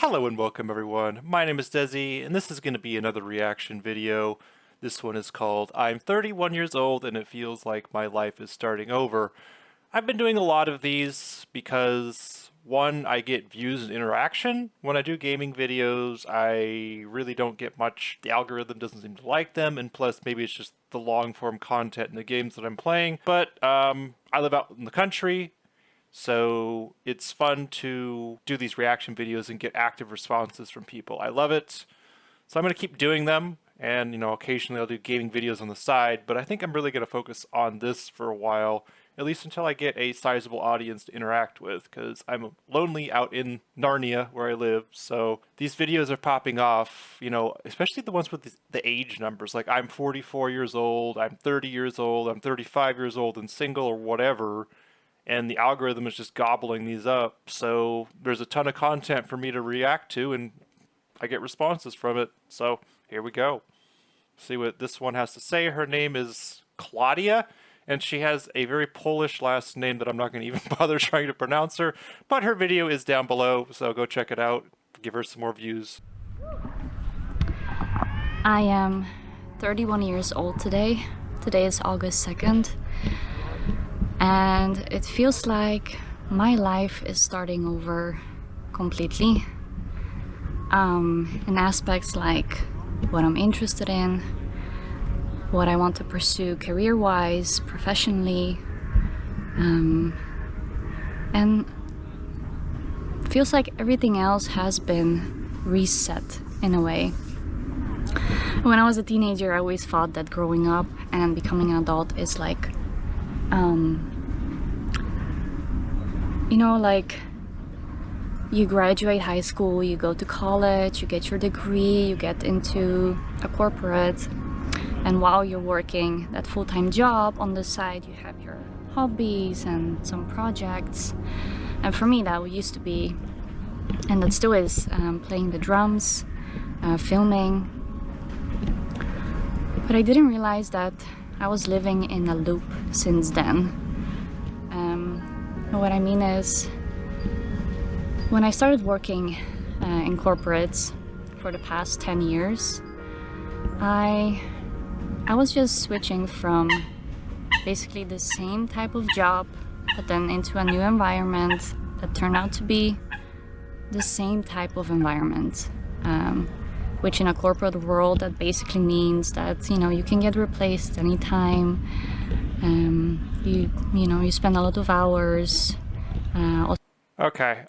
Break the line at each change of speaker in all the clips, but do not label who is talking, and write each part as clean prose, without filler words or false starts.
Hello and welcome everyone. My name is Desi and this is going to be another reaction video. This one is called I'm 31 years old and it feels like my life is starting over. I've been doing a lot of these because one, I get views and interaction. When I do gaming videos, I really don't get much. The algorithm doesn't seem to like them, and plus maybe it's just the long form content in the games that I'm playing. But I live out in the country. So it's fun to do these reaction videos and get active responses from people. I love it. So I'm going to keep doing them. And, occasionally I'll do gaming videos on the side. But I think I'm really going to focus on this for a while, at least until I get a sizable audience to interact with. Because I'm lonely out in Narnia where I live. So these videos are popping off, especially the ones with the age numbers. Like I'm 44 years old, I'm 30 years old, I'm 35 years old and single or whatever. And the algorithm is just gobbling these up. So there's a ton of content for me to react to, and I get responses from it. So here we go. See what this one has to say. Her name is Claudia, and she has a very Polish last name that I'm not going to even bother trying to pronounce her. But her video is down below, so go check it out. Give her some more views.
I am 31 years old today. Today is August 2nd. And it feels like my life is starting over completely. In aspects like what I'm interested in, what I want to pursue career-wise, professionally, and feels like everything else has been reset in a way. When I was a teenager, I always thought that growing up and becoming an adult is like like you graduate high school, you go to college, you get your degree, you get into a corporate, and while you're working that full-time job on the side, you have your hobbies and some projects. And for me, that used to be, and that still is, playing the drums, filming. But I didn't realize that I was living in a loop since then. What I mean is, when I started working in corporates for the past 10 years, I was just switching from basically the same type of job, but then into a new environment that turned out to be the same type of environment. Which in a corporate world, that basically means that, you can get replaced anytime. You spend a lot of hours.
Okay,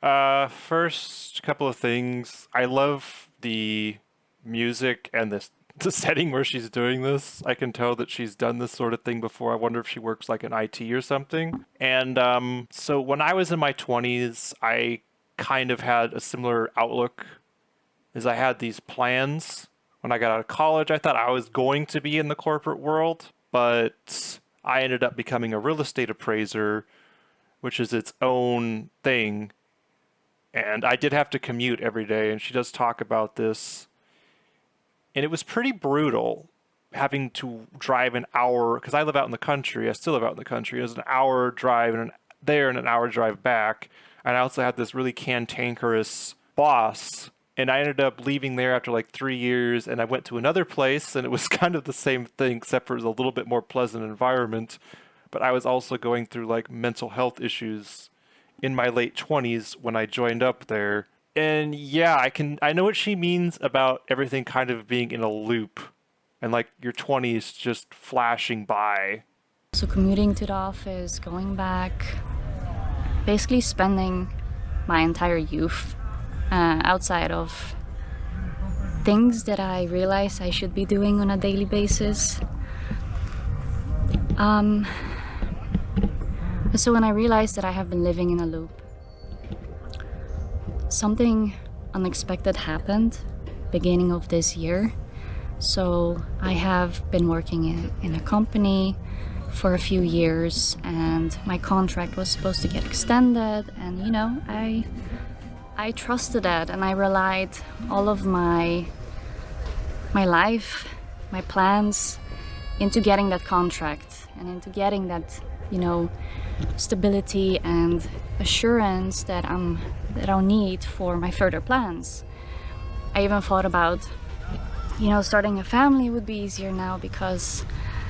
first couple of things. I love the music and the setting where she's doing this. I can tell that she's done this sort of thing before. I wonder if she works like in IT or something. And so when I was in my 20s, I kind of had a similar outlook. Is I had these plans when I got out of college. I thought I was going to be in the corporate world, but I ended up becoming a real estate appraiser, which is its own thing. And I did have to commute every day, and she does talk about this. And it was pretty brutal having to drive an hour, because I live out in the country. I still live out in the country. It was an hour drive there and an hour drive back. And I also had this really cantankerous boss. And I ended up leaving there after like 3 years, and I went to another place, and it was kind of the same thing, except for it was a little bit more pleasant environment. But I was also going through like mental health issues in my late 20s when I joined up there. And yeah, I know what she means about everything kind of being in a loop, and like your 20s just flashing by.
So commuting to the office, going back, basically spending my entire youth outside of things that I realize I should be doing on a daily basis. So when I realized that I have been living in a loop, something unexpected happened beginning of this year. So I have been working in a company for a few years, and my contract was supposed to get extended, and I trusted that, and I relied all of my life, my plans, into getting that contract and into getting that you know, stability and assurance that I'll need for my further plans. I even thought about, starting a family would be easier now because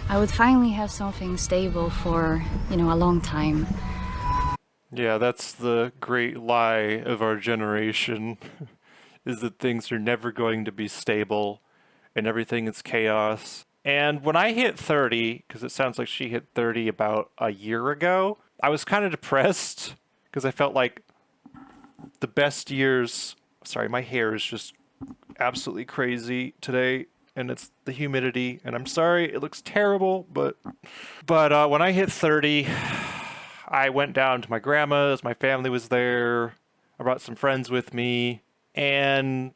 I would finally have something stable for, a long time.
Yeah, that's the great lie of our generation, is that things are never going to be stable and everything is chaos. And when I hit 30, because it sounds like she hit 30 about a year ago, I was kind of depressed because I felt like the best years. Sorry, my hair is just absolutely crazy today, and it's the humidity. And I'm sorry, it looks terrible, but when I hit 30, I went down to my grandma's. My family was there. I brought some friends with me, and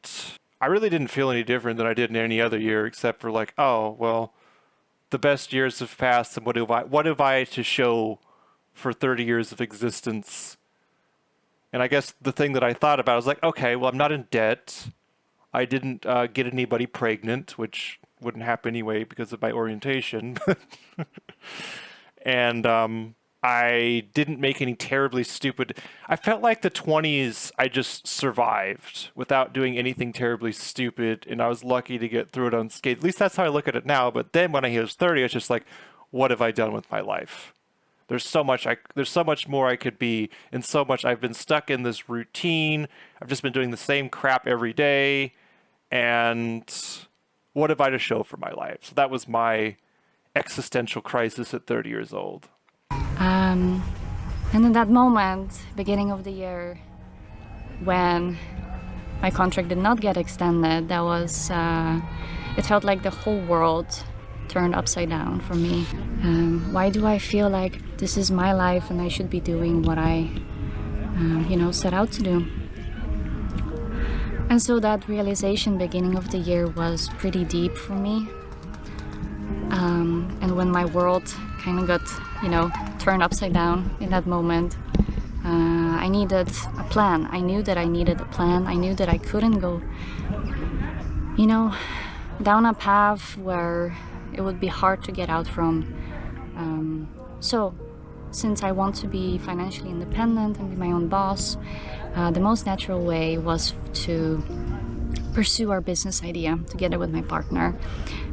I really didn't feel any different than I did in any other year, except for like, oh well, the best years have passed, and what have I to show for 30 years of existence? And I guess the thing that I thought about was like, okay, well, I'm not in debt. I didn't get anybody pregnant, which wouldn't happen anyway because of my orientation. And I didn't make any terribly stupid. I felt like the 20s, I just survived without doing anything terribly stupid, and I was lucky to get through it unscathed. At least that's how I look at it now. But then when I was 30, it's just like, what have I done with my life? There's so much more I could be, and so much I've been stuck in this routine. I've just been doing the same crap every day, and what have I to show for my life? So that was my existential crisis at 30 years old.
And in that moment, beginning of the year, when my contract did not get extended, it felt like the whole world turned upside down for me. Why do I feel like this is my life and I should be doing what I, set out to do? And so that realization beginning of the year was pretty deep for me. And when my world kind of got, turned upside down in that moment, I needed a plan. I knew that I needed a plan. I knew that I couldn't go, down a path where it would be hard to get out from. So, since I want to be financially independent and be my own boss, the most natural way was to pursue our business idea together with my partner.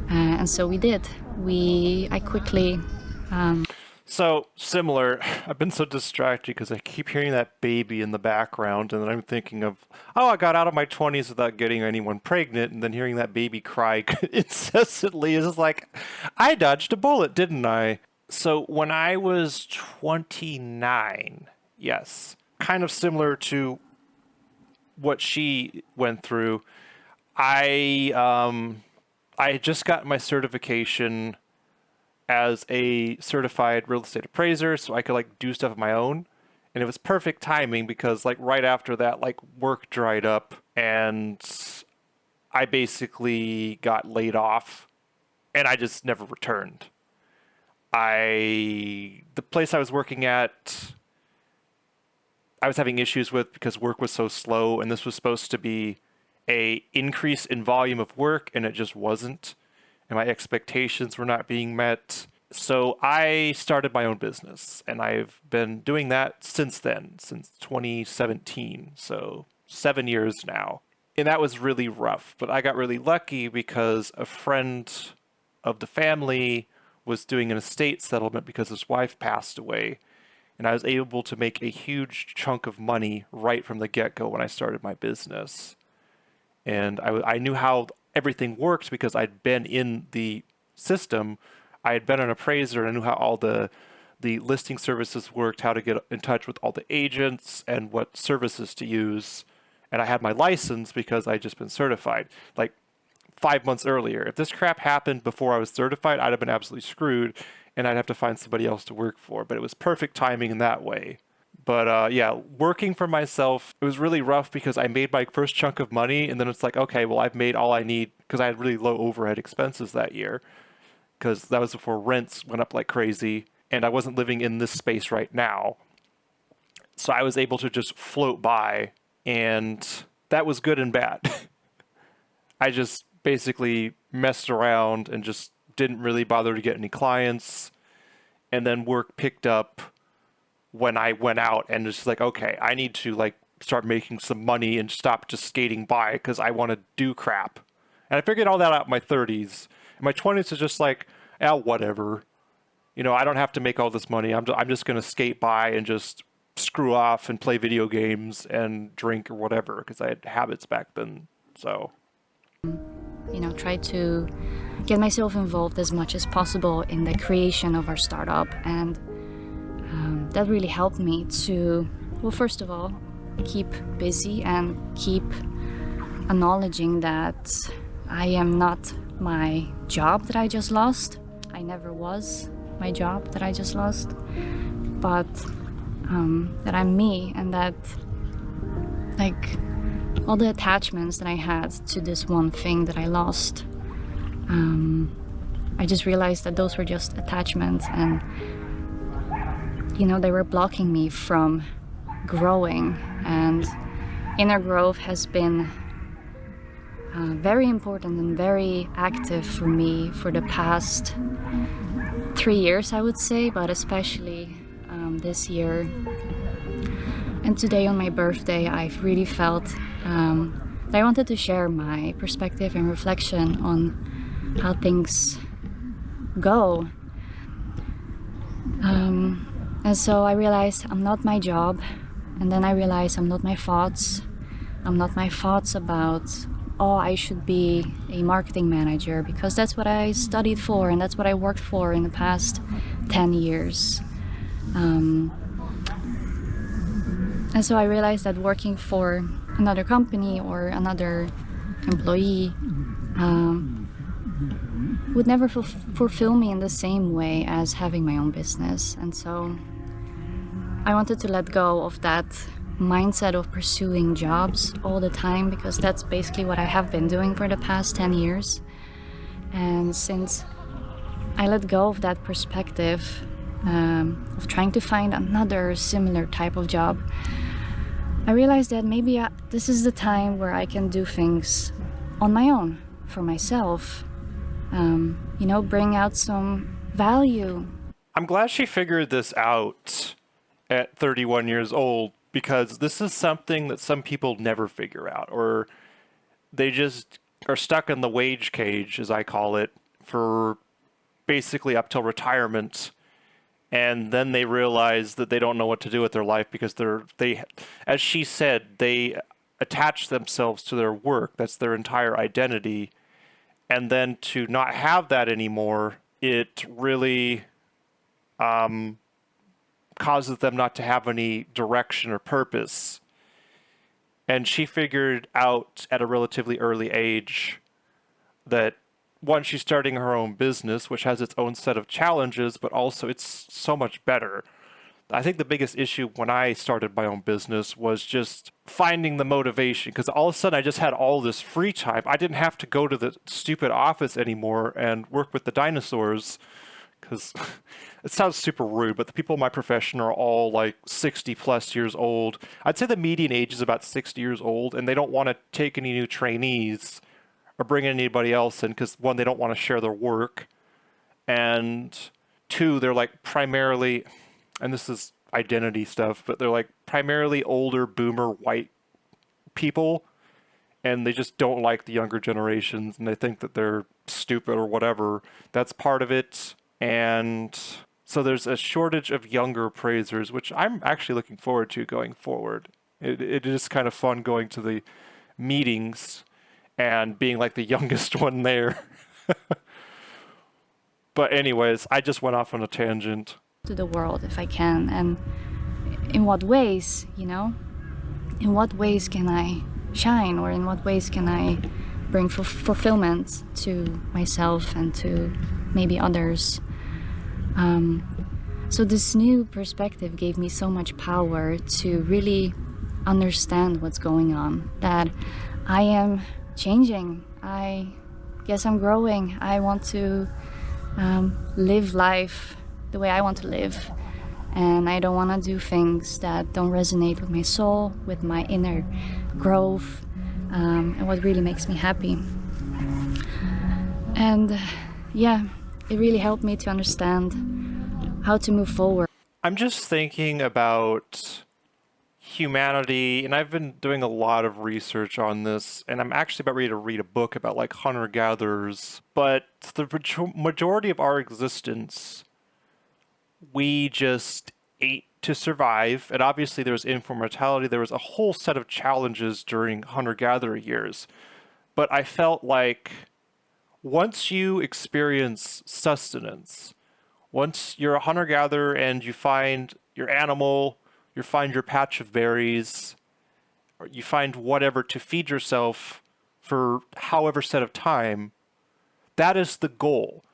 And so we did. I quickly...
So similar. I've been so distracted because I keep hearing that baby in the background, and then I'm thinking of, oh, I got out of my 20s without getting anyone pregnant, and then hearing that baby cry incessantly is just like, I dodged a bullet, didn't I? So when I was 29, yes, kind of similar to what she went through. I had just got my certification as a certified real estate appraiser, so I could like do stuff of my own. And it was perfect timing because like right after that, like work dried up and I basically got laid off and I just never returned. The place I was working at, I was having issues with because work was so slow, and this was supposed to be a increase in volume of work, and it just wasn't. And my expectations were not being met. So I started my own business, and I've been doing that since then, since 2017. So 7 years now. And that was really rough, but I got really lucky because a friend of the family was doing an estate settlement because his wife passed away. And I was able to make a huge chunk of money right from the get-go when I started my business. And I knew how everything worked because I'd been in the system. I had been an appraiser, and I knew how all the listing services worked, how to get in touch with all the agents and what services to use. And I had my license because I'd just been certified. Like 5 months earlier, if this crap happened before I was certified, I'd have been absolutely screwed, and I'd have to find somebody else to work for. But it was perfect timing in that way. But yeah, working for myself, it was really rough because I made my first chunk of money, and then it's like, okay, well, I've made all I need because I had really low overhead expenses that year because that was before rents went up like crazy, and I wasn't living in this space right now. So I was able to just float by, and that was good and bad. I just basically messed around and just didn't really bother to get any clients. and then work picked up when I went out, and it's like, okay, I need to like start making some money and stop just skating by because I want to do crap. And I figured all that out in my 30s. In my 20s is just like, whatever. You know, I don't have to make all this money. I'm just going to skate by and just screw off and play video games and drink or whatever, because I had habits back then. So,
you know, try to get myself involved as much as possible in the creation of our startup. And that really helped me to, well, first of all, keep busy and keep acknowledging that I am not my job that I just lost. I never was my job that I just lost, but that I'm me, and that like all the attachments that I had to this one thing that I lost, I just realized that those were just attachments, and you know, they were blocking me from growing. And inner growth has been very important and very active for me for the past 3 years, I would say, but especially this year. And today on my birthday, I've really felt that I wanted to share my perspective and reflection on how things go. And so I realized I'm not my job, and then I realized I'm not my thoughts. I'm not my thoughts about, oh, I should be a marketing manager, because that's what I studied for and that's what I worked for in the past 10 years. And so I realized that working for another company or another employee would never fulfill me in the same way as having my own business. And so I wanted to let go of that mindset of pursuing jobs all the time, because that's basically what I have been doing for the past 10 years. And since I let go of that perspective of trying to find another similar type of job, I realized that maybe this is the time where I can do things on my own, for myself, you know, bring out some value.
I'm glad she figured this out at 31 years old, because this is something that some people never figure out, or they just are stuck in the wage cage, as I call it, for basically up till retirement. And then they realize that they don't know what to do with their life because they, as she said, they attach themselves to their work. That's their entire identity. And then to not have that anymore, it really causes them not to have any direction or purpose. And she figured out at a relatively early age that once she's starting her own business, which has its own set of challenges, but also it's so much better. I think the biggest issue when I started my own business was just finding the motivation, because all of a sudden I just had all this free time. I didn't have to go to the stupid office anymore and work with the dinosaurs, because it sounds super rude, but the people in my profession are all like 60 plus years old. I'd say the median age is about 60 years old, and they don't want to take any new trainees or bring anybody else in, because one, they don't want to share their work, and two, they're like primarily, and this is identity stuff, but they're like primarily older boomer white people, and they just don't like the younger generations, and they think that they're stupid or whatever. That's part of it. And so there's a shortage of younger appraisers, which I'm actually looking forward to going forward. It is kind of fun going to the meetings and being like the youngest one there. But anyways, I just went off on a tangent.
To the world if I can, and in what ways, you know, in what ways can I shine, or in what ways can I bring fulfillment to myself and to maybe others. So this new perspective gave me so much power to really understand what's going on, that I am changing. I guess I'm growing. I want to live life the way I want to live, and I don't want to do things that don't resonate with my soul, with my inner growth, and what really makes me happy. And yeah, it really helped me to understand how to move forward.
I'm just thinking about humanity, and I've been doing a lot of research on this, and I'm actually about ready to read a book about like hunter-gatherers. But the majority of our existence, we just ate to survive, and obviously there was infant mortality. There was a whole set of challenges during hunter-gatherer years. But I felt like once you experience sustenance, once you're a hunter-gatherer and you find your animal, you find your patch of berries, or you find whatever to feed yourself for however set of time, that is the goal.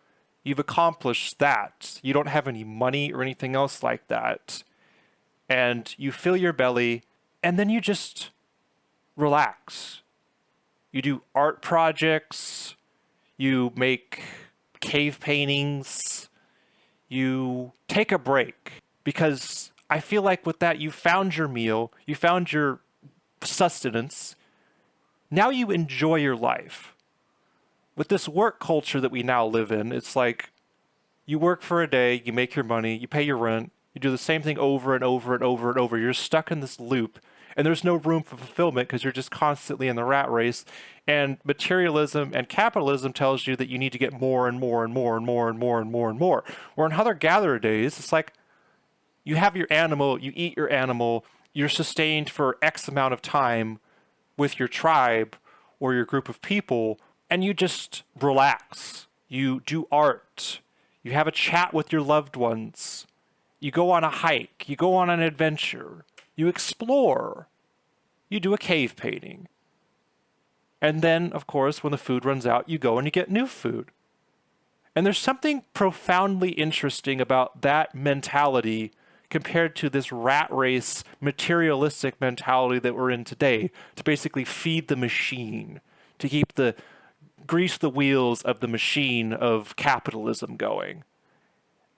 You've accomplished that. You don't have any money or anything else like that. And you fill your belly, and then you just relax. You do art projects, you make cave paintings, you take a break. Because I feel like with that, you found your meal, you found your sustenance. Now you enjoy your life. With this work culture that we now live in, it's like you work for a day, you make your money, you pay your rent, you do the same thing over and over and over and over. You're stuck in this loop, and there's no room for fulfillment because you're just constantly in the rat race. And materialism and capitalism tells you that you need to get more and more and more and more and more and more and more. Where in hunter-gatherer days, it's like you have your animal, you eat your animal, you're sustained for X amount of time with your tribe or your group of people, and you just relax. You do art. You have a chat with your loved ones. You go on a hike. You go on an adventure. You explore. You do a cave painting. And then, of course, when the food runs out, you go and you get new food. And there's something profoundly interesting about that mentality compared to this rat race, materialistic mentality that we're in today, to basically feed the machine, to keep the grease the wheels of the machine of capitalism going.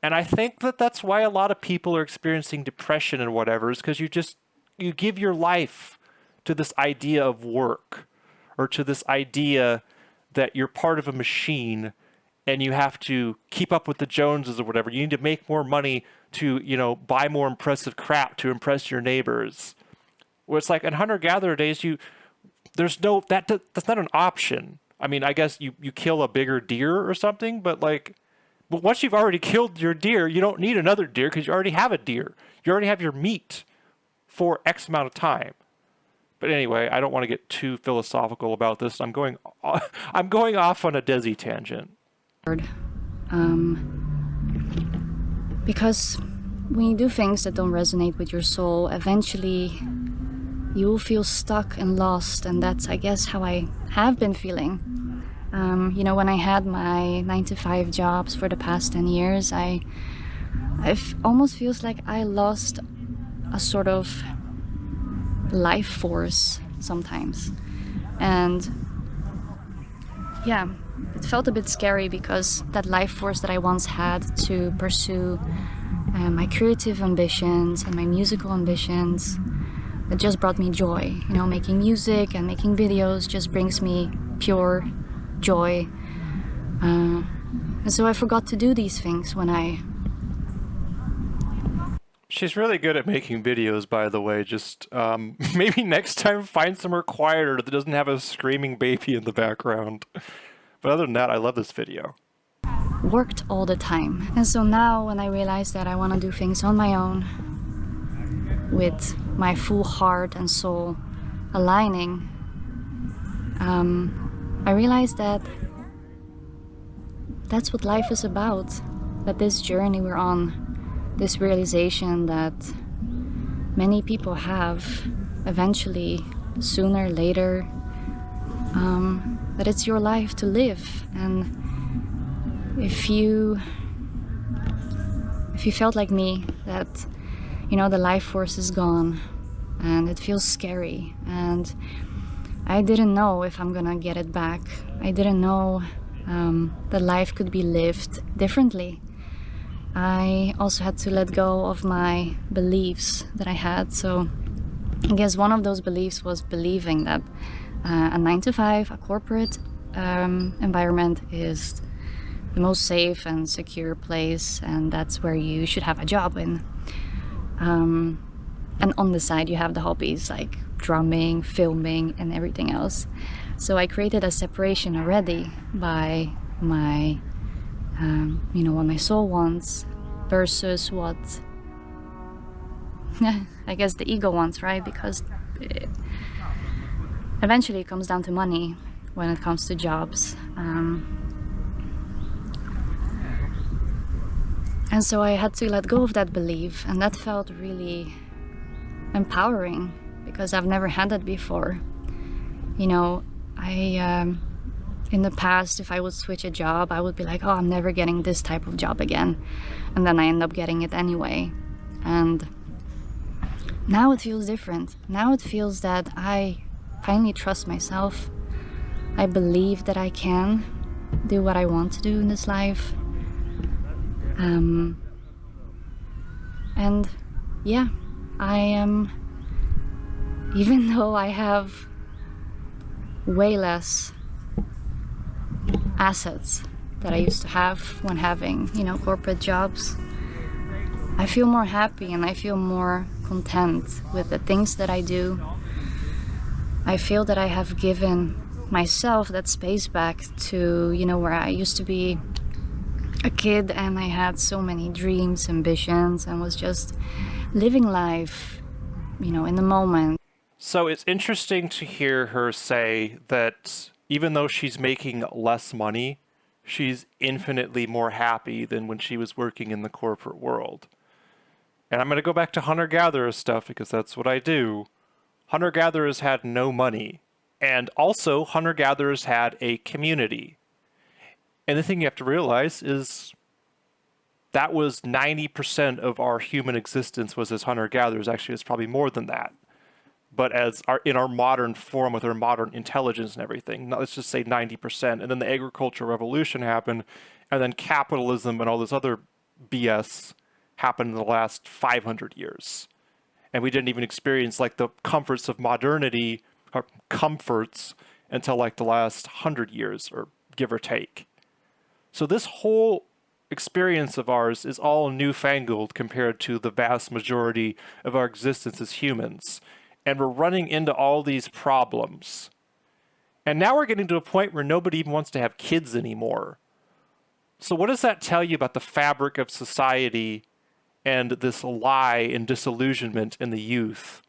And I think that that's why a lot of people are experiencing depression and whatever, is because you give your life to this idea of work, or to this idea that you're part of a machine and you have to keep up with the Joneses or whatever. You need to make more money to, buy more impressive crap to impress your neighbors. Where it's like in hunter-gatherer days, that's not an option. I mean, I guess you kill a bigger deer or something, but once you've already killed your deer, you don't need another deer because you already have a deer. You already have your meat for X amount of time. But anyway, I don't want to get too philosophical about this. I'm going off on a Desi tangent.
Because when you do things that don't resonate with your soul, eventually you will feel stuck and lost, and that's, I guess, how I have been feeling. When I had my 9-to-5 jobs for the past 10 years, almost feels like I lost a sort of life force sometimes. And yeah, it felt a bit scary because that life force that I once had to pursue my creative ambitions and my musical ambitions, it just brought me joy. Making music and making videos just brings me pure joy. And so I forgot to do these things when I...
She's really good at making videos, by the way. Just maybe next time find somewhere quieter that doesn't have a screaming baby in the background. But other than that, I love this video.
Worked all the time. And so now when I realize that I want to do things on my own, with my full heart and soul aligning, I realize that that's what life is about. That this journey we're on, this realization that many people have eventually, sooner or later, that it's your life to live. And if you felt like me, that the life force is gone and it feels scary, and I didn't know if I'm gonna get it back. I didn't know that life could be lived differently. I also had to let go of my beliefs that I had. So I guess one of those beliefs was believing that a 9-to-5, a corporate environment is the most safe and secure place, and that's where you should have a job in. And on the side you have the hobbies like drumming, filming, and everything else. So I created a separation already by my what my soul wants versus what I guess the ego wants, right? Because eventually it comes down to money when it comes to jobs. And so I had to let go of that belief, and that felt really empowering because I've never had that before. In the past, if I would switch a job, I would be like, oh, I'm never getting this type of job again. And then I end up getting it anyway. And now it feels different. Now it feels that I finally trust myself. I believe that I can do what I want to do in this life. And yeah, I am, even though I have way less assets that I used to have when having, corporate jobs, I feel more happy and I feel more content with the things that I do. I feel that I have given myself that space back to, where I used to be a kid and I had so many dreams, ambitions, and was just living life, in the moment.
So it's interesting to hear her say that even though she's making less money, she's infinitely more happy than when she was working in the corporate world. And I'm going to go back to hunter-gatherer stuff because that's what I do. Hunter-gatherers had no money. And also, hunter-gatherers had a community. And the thing you have to realize is that was 90% of our human existence was as hunter-gatherers. Actually, it's probably more than that. But in our modern form with our modern intelligence and everything, let's just say 90%. And then the agricultural revolution happened, and then capitalism and all this other BS happened in the last 500 years. And we didn't even experience like the comforts of modernity, or comforts, until like the last 100 years, or give or take. So this whole experience of ours is all newfangled compared to the vast majority of our existence as humans. And we're running into all these problems. And now we're getting to a point where nobody even wants to have kids anymore. So what does that tell you about the fabric of society and this lie and disillusionment in the youth?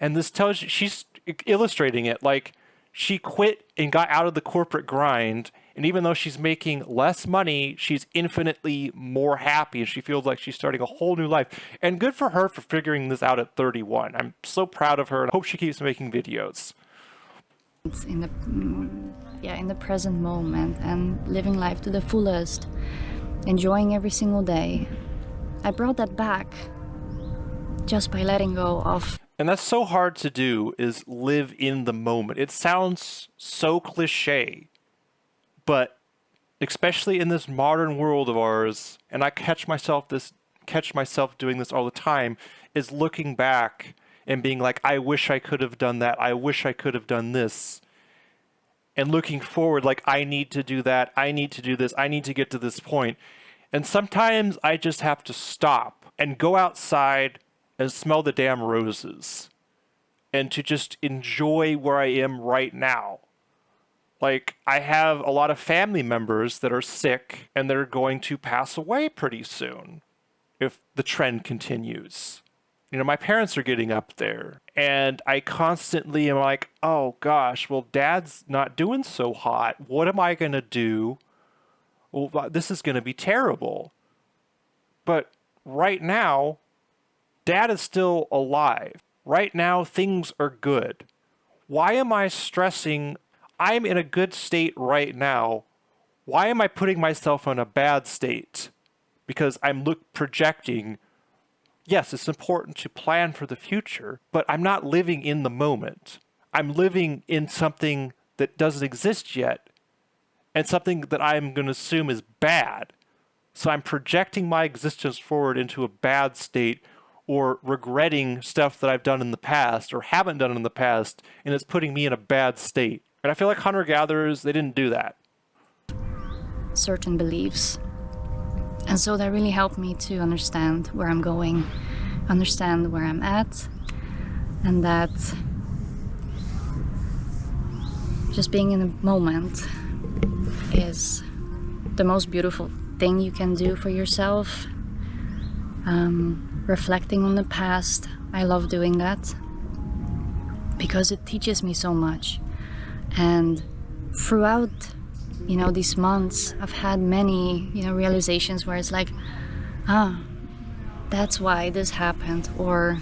And this tells you, she's illustrating it like she quit and got out of the corporate grind. And even though she's making less money, she's infinitely more happy and she feels like she's starting a whole new life. And good for her for figuring this out at 31. I'm so proud of her and I hope she keeps making videos.
It's in the present moment and living life to the fullest, enjoying every single day. I brought that back just by letting go of.
And that's so hard to do, is live in the moment. It sounds so cliche. But especially in this modern world of ours, and I catch myself doing this all the time, is looking back and being like, I wish I could have done that. I wish I could have done this. And looking forward, like, I need to do that. I need to do this. I need to get to this point. And sometimes I just have to stop and go outside and smell the damn roses and to just enjoy where I am right now. Like, I have a lot of family members that are sick and they're going to pass away pretty soon if the trend continues. My parents are getting up there and I constantly am like, oh gosh, well, dad's not doing so hot. What am I going to do? Well, this is going to be terrible. But right now, dad is still alive. Right now, things are good. Why am I stressing? I'm in a good state right now. Why am I putting myself in a bad state? Because I'm projecting. Yes, it's important to plan for the future, but I'm not living in the moment. I'm living in something that doesn't exist yet, and something that I'm going to assume is bad. So I'm projecting my existence forward into a bad state, or regretting stuff that I've done in the past or haven't done in the past, and it's putting me in a bad state. And I feel like hunter-gatherers, they didn't do that.
certain beliefs. And so that really helped me to understand where I'm going, understand where I'm at, and that just being in the moment is the most beautiful thing you can do for yourself. Reflecting on the past, I love doing that because it teaches me so much. And throughout, these months, I've had many, realizations where it's like, that's why this happened, or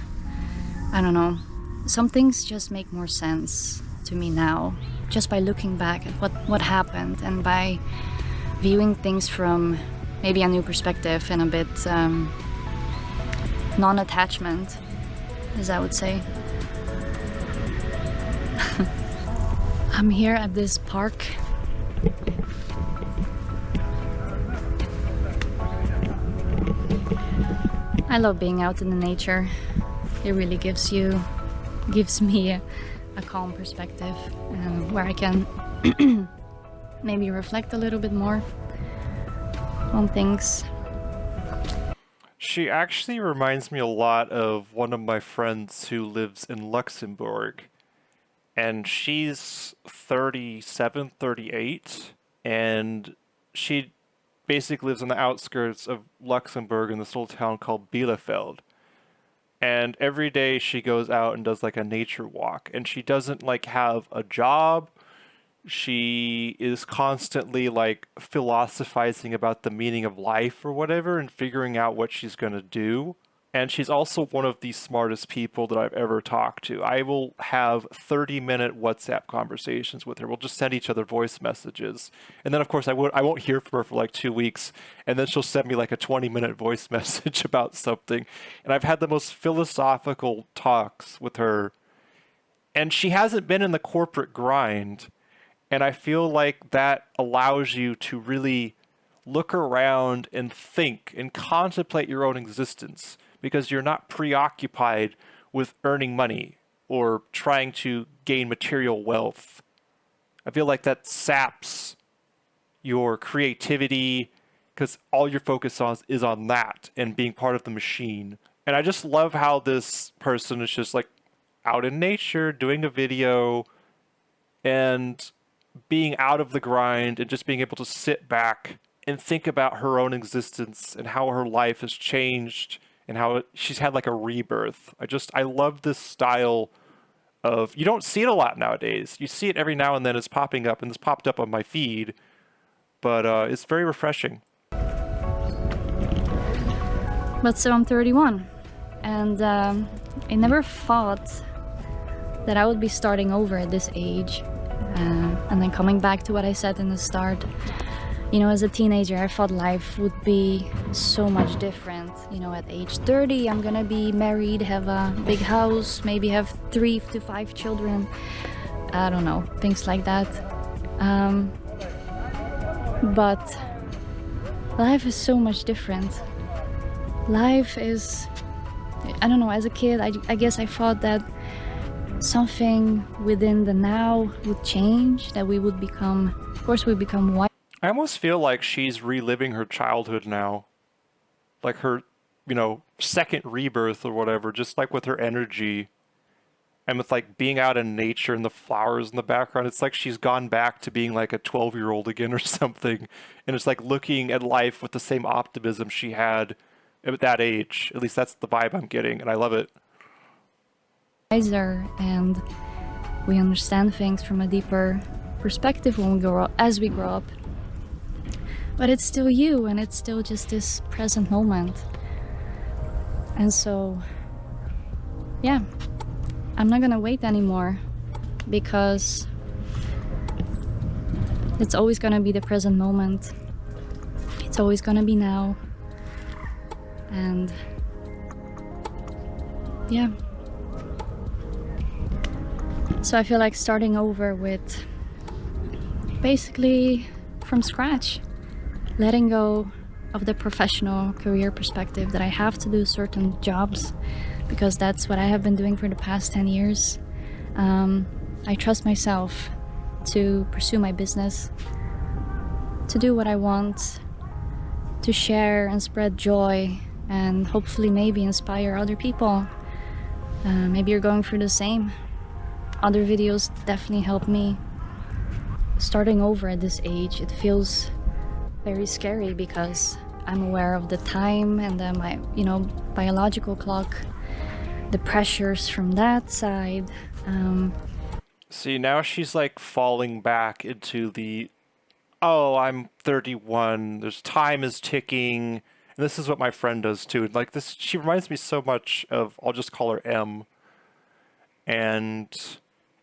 I don't know, some things just make more sense to me now, just by looking back at what happened and by viewing things from maybe a new perspective and a bit non-attachment, as I would say. I'm here at this park. I love being out in the nature. It really gives me a calm perspective, where I can maybe reflect a little bit more on things.
She actually reminds me a lot of one of my friends who lives in Luxembourg. And she's 37, 38, and she basically lives on the outskirts of Luxembourg in this little town called Bielefeld. And every day she goes out and does like a nature walk, and she doesn't like have a job. She is constantly like philosophizing about the meaning of life or whatever and figuring out what she's going to do. And she's also one of the smartest people that I've ever talked to. I will have 30-minute WhatsApp conversations with her. We'll just send each other voice messages. And then, of course, I won't hear from her for like 2 weeks. And then she'll send me like a 20-minute voice message about something. And I've had the most philosophical talks with her. And she hasn't been in the corporate grind. And I feel like that allows you to really look around and think and contemplate your own existence, because you're not preoccupied with earning money or trying to gain material wealth. I feel like that saps your creativity because all your focus is on that and being part of the machine. And I just love how this person is just like out in nature doing a video and being out of the grind and just being able to sit back and think about her own existence and how her life has changed and how she's had like a rebirth. I love this style of, you don't see it a lot nowadays. You see it every now and then, it's popping up, and this popped up on my feed, but it's very refreshing.
But so I'm 31, and I never thought that I would be starting over at this age. And then coming back to what I said in the start, as a teenager, I thought life would be so much different. At age 30, I'm gonna be married, have a big house, maybe have 3 to 5 children. I don't know, things like that. But life is so much different. Life is, I don't know, as a kid, I guess I thought that something within the now would change, that we would become, of course, we become white.
I almost feel like she's reliving her childhood now. Like her, second rebirth or whatever, just like with her energy and with like being out in nature and the flowers in the background. It's like she's gone back to being like a 12-year-old again or something. And it's like looking at life with the same optimism she had at that age. At least that's the vibe I'm getting, and I love it.
And we understand things from a deeper perspective when we grow up, as we grow up. But it's still you, and it's still just this present moment. And so, yeah, I'm not gonna wait anymore, because it's always gonna be the present moment. It's always gonna be now. And yeah. So I feel like starting over with basically from scratch, letting go of the professional career perspective that I have to do certain jobs, because that's what I have been doing for the past 10 years. I trust myself to pursue my business, to do what I want, to share and spread joy, and hopefully maybe inspire other people. Maybe you're going through the same. Other videos definitely help me. Starting over at this age, it feels very scary because I'm aware of the time and then my, biological clock, the pressures from that side.
See, now she's like falling back into the, oh, I'm 31, there's time is ticking. And this is what my friend does too. Like this, she reminds me so much of, I'll just call her M. And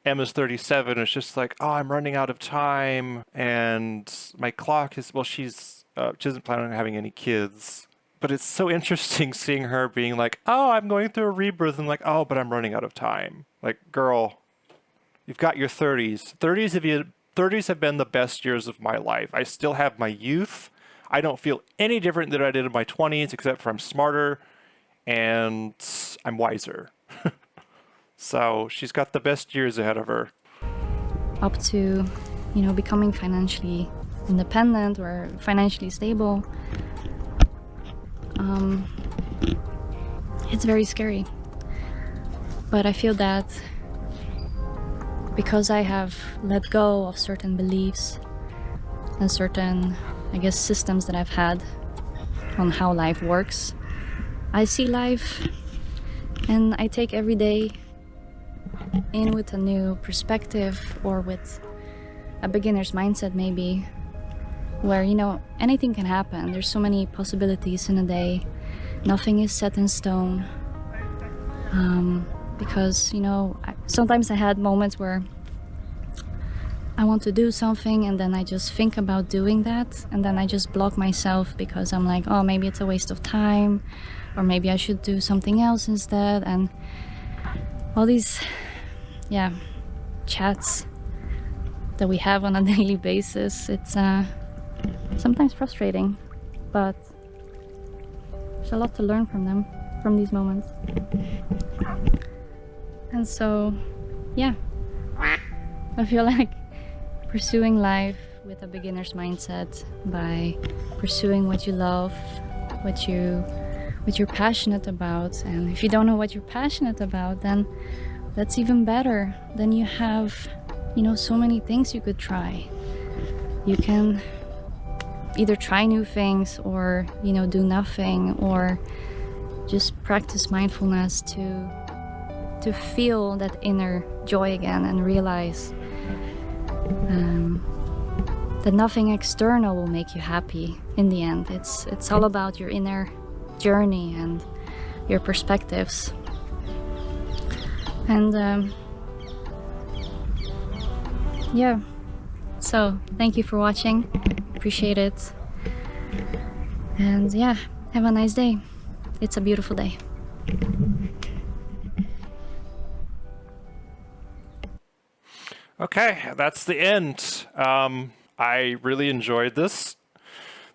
M is 37. It's just like, oh, I'm running out of time. And my clock is, well, she doesn't plan on having any kids. But it's so interesting seeing her being like, oh, I'm going through a rebirth. And like, oh, but I'm running out of time. Like, girl, you've got your 30s. 30s have been the best years of my life. I still have my youth. I don't feel any different than I did in my 20s, except for I'm smarter and I'm wiser. So she's got the best years ahead of her.
Up to, becoming financially independent or financially stable. It's very scary. But I feel that because I have let go of certain beliefs and certain, systems that I've had on how life works, I see life and I take every day in with a new perspective, or with a beginner's mindset maybe, where anything can happen. There's so many possibilities in a day. Nothing is set in stone. Because sometimes I had moments where I want to do something and then I just think about doing that, and then I just block myself because I'm like, oh, maybe it's a waste of time, or maybe I should do something else instead. And all these chats that we have on a daily basis, it's sometimes frustrating, but there's a lot to learn from them, from these moments. And so I feel like pursuing life with a beginner's mindset, by pursuing what you love, what you're passionate about. And if you don't know what you're passionate about, then that's even better. Then you have, so many things you could try. You can either try new things, or, do nothing, or just practice mindfulness to feel that inner joy again, and realize that nothing external will make you happy in the end. It's all about your inner journey and your perspectives. And so thank you for watching. Appreciate it. And have a nice day. It's a beautiful day.
Okay, that's the end. I really enjoyed this.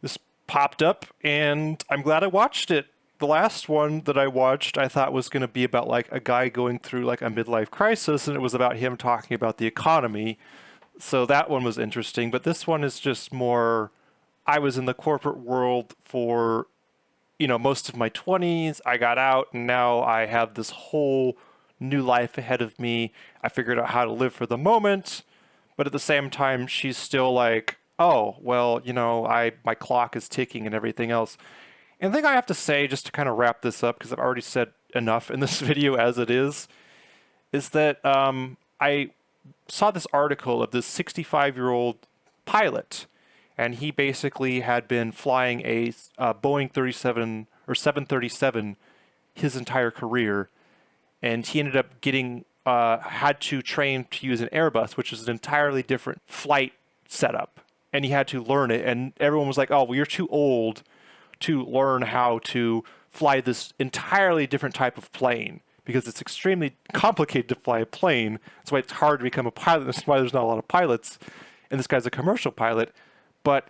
This popped up, and I'm glad I watched it. The last one that I watched, I thought was going to be about like a guy going through like a midlife crisis, and it was about him talking about the economy. So that one was interesting, but this one is just more, I was in the corporate world for, most of my 20s. I got out, and now I have this whole new life ahead of me. I figured out how to live for the moment, but at the same time, she's still like, oh, well, my clock is ticking and everything else. And the thing I have to say, just to kind of wrap this up, because I've already said enough in this video as it is that I saw this article of this 65-year-old pilot, and he basically had been flying a Boeing 737 his entire career, and he ended up getting had to train to use an Airbus, which is an entirely different flight setup, and he had to learn it, and everyone was like, oh, well, you're too old to learn how to fly this entirely different type of plane, because it's extremely complicated to fly a plane. That's why it's hard to become a pilot. That's why there's not a lot of pilots. And this guy's a commercial pilot, but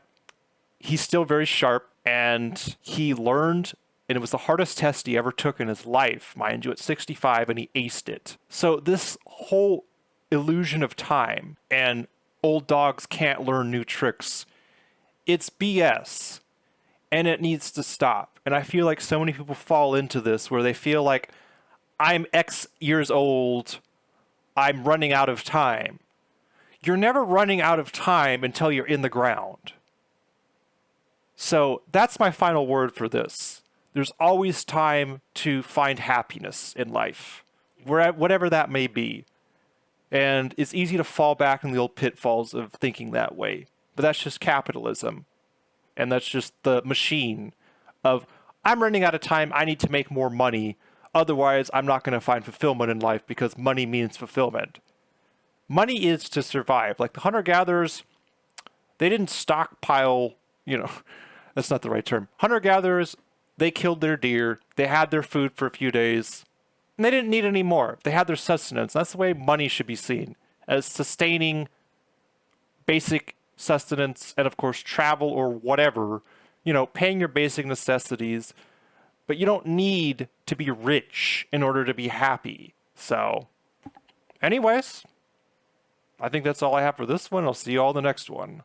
he's still very sharp, and he learned, and it was the hardest test he ever took in his life, mind you, at 65, and he aced it. So this whole illusion of time and old dogs can't learn new tricks It's BS. And it needs to stop. And I feel like so many people fall into this where they feel like I'm X years old, I'm running out of time. You're never running out of time until you're in the ground. So that's my final word for this. There's always time to find happiness in life, whatever that may be. And it's easy to fall back in the old pitfalls of thinking that way. But that's just capitalism. And that's just the machine of, I'm running out of time, I need to make more money. Otherwise, I'm not going to find fulfillment in life because money means fulfillment. Money is to survive. Like the hunter-gatherers, they didn't stockpile, that's not the right term. Hunter-gatherers, they killed their deer, they had their food for a few days, and they didn't need any more. They had their sustenance. That's the way money should be seen, as sustaining basic sustenance and, of course, travel or whatever, paying your basic necessities. But you don't need to be rich in order to be happy. So, anyways, I think that's all I have for this one. I'll see you all in the next one.